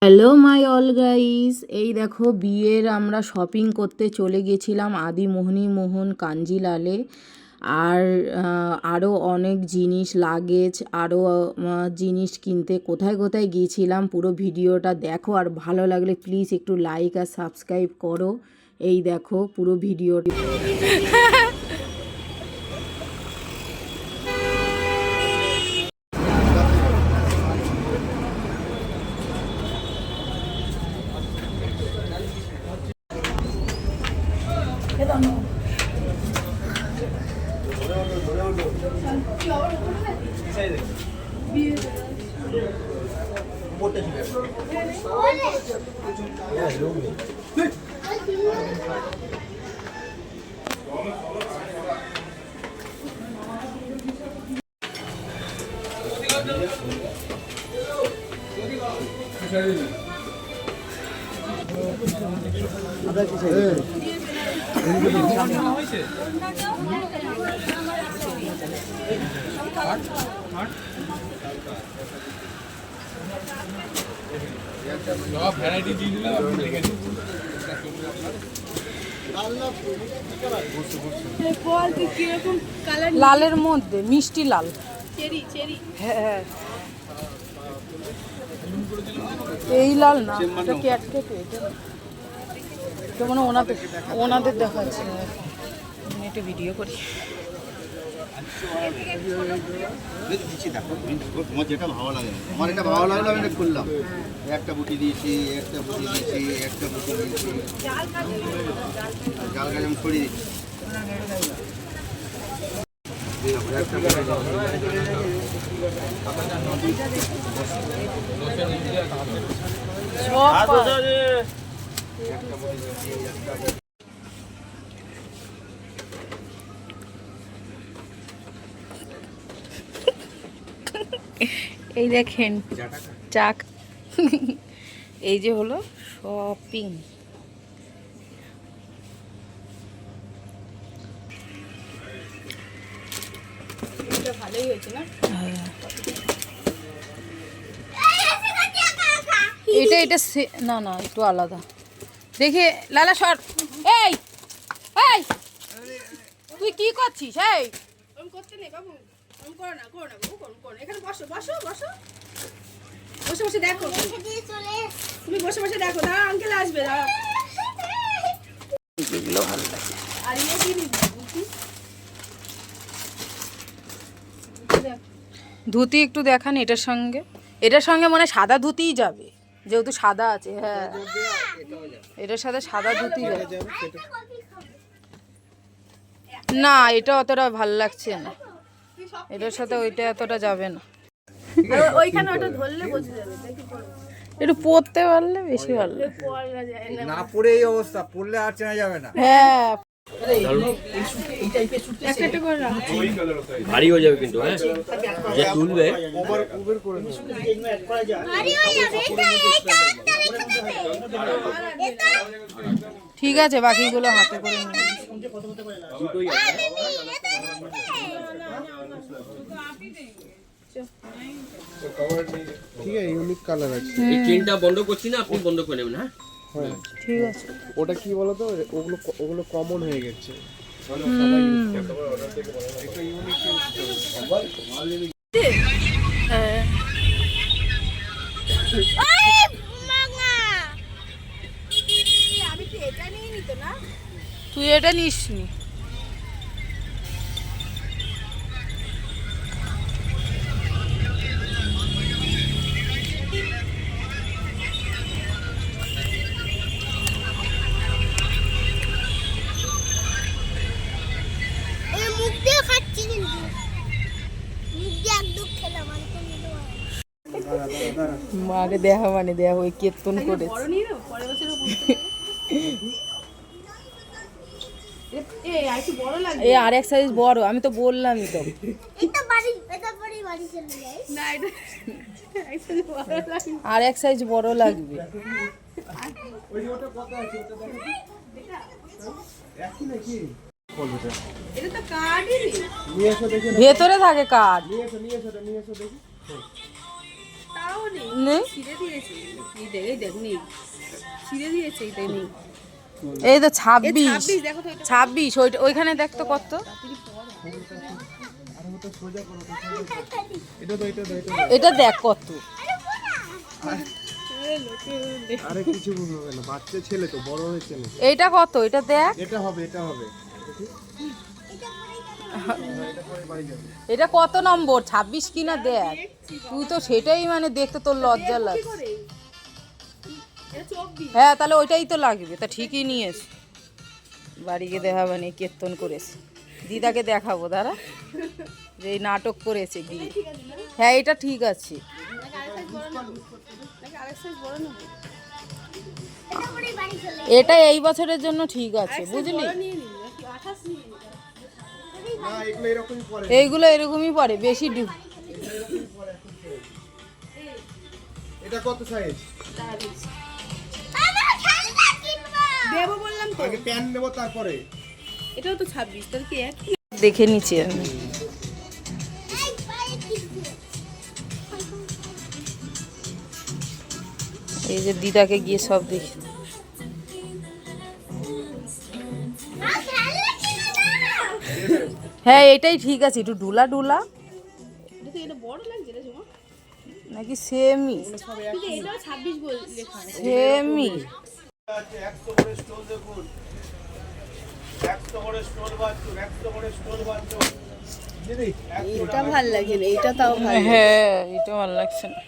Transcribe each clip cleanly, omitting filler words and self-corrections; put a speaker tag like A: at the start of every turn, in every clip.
A: Hello my all guys, এই দেখো বিয়ের আমরা শপিং করতে চলে গেছিলাম আদি মোহিনী মোহন কাঞ্জিলালে। আর আরও অনেক জিনিস লাগেজ আরও জিনিস কিনতে কোথায় কোথায় গিয়েছিলাম পুরো ভিডিওটা দেখো। আর ভালো লাগলে প্লিজ একটু লাইক আর সাবস্ক্রাইব করো। এই দেখো পুরো ভিডিওটি। লালের মধ্যে মিষ্টি লাল, হ্যাঁ এই লাল না, এটা ক্যাট কেটে, এটা মানে ওনাদের দেখাচ্ছে। আমি একটা ভিডিও করি।
B: তোমার যেটা ভালো লাগে, আমার এটা ভালো লাগলো, আমি এটা খুললাম। একটা বুটি দিয়েছি, একটা বুটি দিয়েছি, একটা বুটি দিয়েছি, জাল গাছ আমি ছড়িয়ে দিচ্ছি।
A: এই দেখেন চাক, এই যে হলো শপিং। ভালোই হয়েছে না? এটা না না একটু আলাদা দেখে। লালা সর, এই এই তুই কি করছিস? এই
C: করতে নেই বাবু, করো না বাবু, এখানে বসো বসো বসো, বসে বসে দেখো, তুমি বসে বসে দেখো। দাঁড়া, আঙ্কেল আসবে, দাঁড়া।
A: এগুলো ভালো লাগে।
C: আর ইয়ে কি নিবি?
A: ধুতি একটু দেখান এটার সঙ্গে মনে হয় সাদা ধুতিই যাবে, যেহেতু সাদা আছে। হ্যাঁ, এটার সাথে সাদা ধুতি যাবে না, এটা অতটা ভালো লাগছে না, এটার সাথে ওইটা এতটা যাবে না।
C: ওইখানে ওটা ধরলে বোঝা যাবে, দেখি
A: একটু পরতে পারলে বেশি ভালো লাগে।
C: পড়া যায় না।
B: না পড়ে এই অবস্থা, পড়লে আর চেনা যাবে না।
A: হ্যাঁ,
D: ভারী হয়ে যাবে কিন্তু, হ্যাঁ যে তুলবে
A: ঠিক আছে, বাকিগুলো হাতে করে নিয়ে।
E: ঠিক আছে, ইউনিক কালার আছে।
D: এই চেনটা বন্ধ করছি না, আপনি বন্ধ করে নেবেন। হ্যাঁ
E: হ্যাঁ
A: ঠিক আছে।
E: ওটা কি বলতো, ওগুলো কমন হয়ে গেছে।
A: তুই এটা নিস নি। মাকে দেখা মানে দেখ ওই কীর্তন করে। এই আর এক সাইজ বড়, আমি তো বললামই তো। আর এক সাইজ বড় লাগবে।
E: নিয়ে এসো দেখি,
A: ভেতরে থাকে কাঠ।
E: নিয়ে এসো দেখি।
C: একটাও নেই
A: নেই
C: ছিঁড়ে দিয়েছে এই দেখ নেই ছিঁড়ে দিয়েছে এটাই নেই
A: এই তো
C: এ
A: 26
C: 26 দেখো তো এটা
A: 26 ওইখানে দেখ তো কত এটা দেখ কত
E: আরে কিছু বুঝবে না, বাচ্চা ছেলে তো, বড় হয়েছে না।
A: এইটা কত এটা দেখ
E: এটা হবে, এটা হবে।
A: এটা কত নম্বর 26 কিনা দেখ তুই তো সেটাই মানে দেখতে তোর লজ্জা লাগছে
C: এটা 24
A: হ্যাঁ তাহলে ওইটাই তো লাগবে তা ঠিকই নিয়েছে বাড়ি গিয়ে দেখাবো নি কীর্তন করেছে দিদাকে দেখাবো দাঁড়া যে এই নাটক করেছে গিয়ে হ্যাঁ এটা ঠিক আছে
C: নাকি আরেক সাইজ বড় নেবো
A: এটা এই বছরের জন্য ঠিক আছে বুঝলি
C: বড় নিয়ে নিন নাকি 28 নিয়ে নিন
E: না, এগুলো এরকমই পরে।
A: এইগুলো এরকমই পড়ে বেশি
E: এটা কত সাইজ?
C: দেবো বললাম তো
E: আগে প্যান্ট নেব তারপরে।
C: এটাও তো 26 তাহলে কি এক
A: দেখে নিচ্ছি আমি এই যে দিদাকে গিয়ে সব দেখি হ্যাঁ এটাই ঠিক আছে একটু ডুলা ডুলা
C: এটা তো এটা বড় লাগছে রে জমা
A: নাকি সেমি
C: কিন্তু এটাও 26 বল লেখা আছে
A: সেমি
B: 100 করে স্টোল দেখুন, 100 করে স্টোল বাচ্চুন, 100 করে স্টোল বাচ্চুন।
E: দিদি,
C: এটা ভালো লাগে না এটা তাও ভালো
A: হ্যাঁ এটা ভালো লাগছে না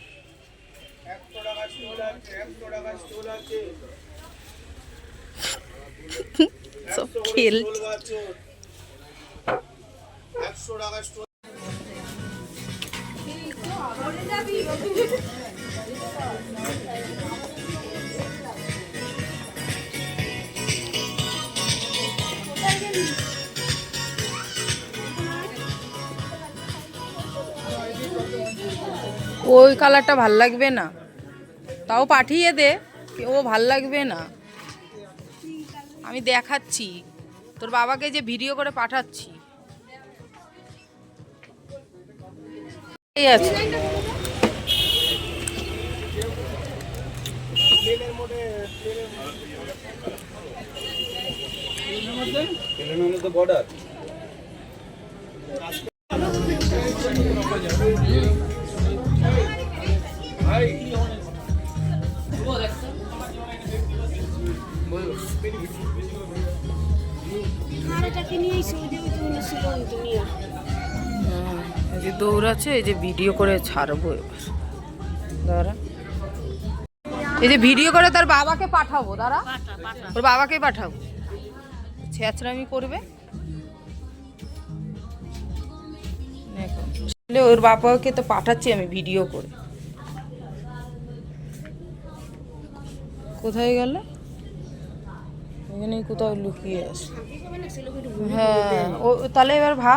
B: 100 টাকা স্টোল আছে, 100 টাকা স্টোল আছে।
A: সব খেল
B: স্টোল বাচ্চুন, 100 টাকা স্টোল।
A: ওই কালারটা ভাল লাগবে না তাও পাঠিয়ে দে ও ভাল লাগবে না আমি দেখাচ্ছি তোর বাবাকে যে ভিডিও করে পাঠাচ্ছি এই আছে
B: বর্ডার
A: এই যে দৌড়াচ্ছে এই যে ভিডিও করে ছাড়বো এবার দাঁড়া এই যে ভিডিও করে তার বাবাকে পাঠাবো দাঁড়া ওর বাবাকে পাঠাবো ছেঁচড়ামি করবে দেখো ওর বাবাকে তো পাঠাচ্ছি আমি ভিডিও করে কোথায় গেল এখানে কোথাও লুকিয়ে আছে হ্যাঁ ও তাহলে এবার ভাব